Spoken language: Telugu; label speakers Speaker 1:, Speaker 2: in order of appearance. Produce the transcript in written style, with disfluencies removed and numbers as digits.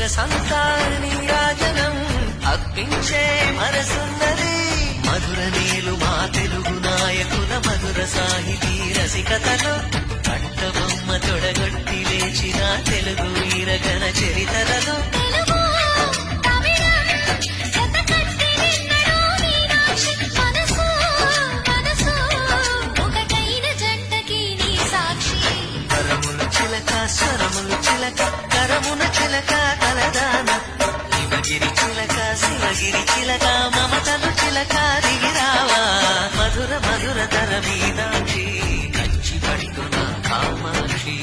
Speaker 1: సొగసంతా నీరాజనం అర్పించే మనసున్నది మధుర నీలు మా తెలుగు నాయకుల మధుర సాహితీ రసికతలో కట్టబొమ్మ తొడగొట్టి లేచిన తెలుగు వీరగణ చరితలలో స్వరములు చిలక కరమున చిలక కలదాన శివగిరి చిలక శివగిరి చిలక మమతలు చిలక దిగిరావా మధుర మధుర తర మీనాక్షి కంచి పడుతున్న కామాక్షి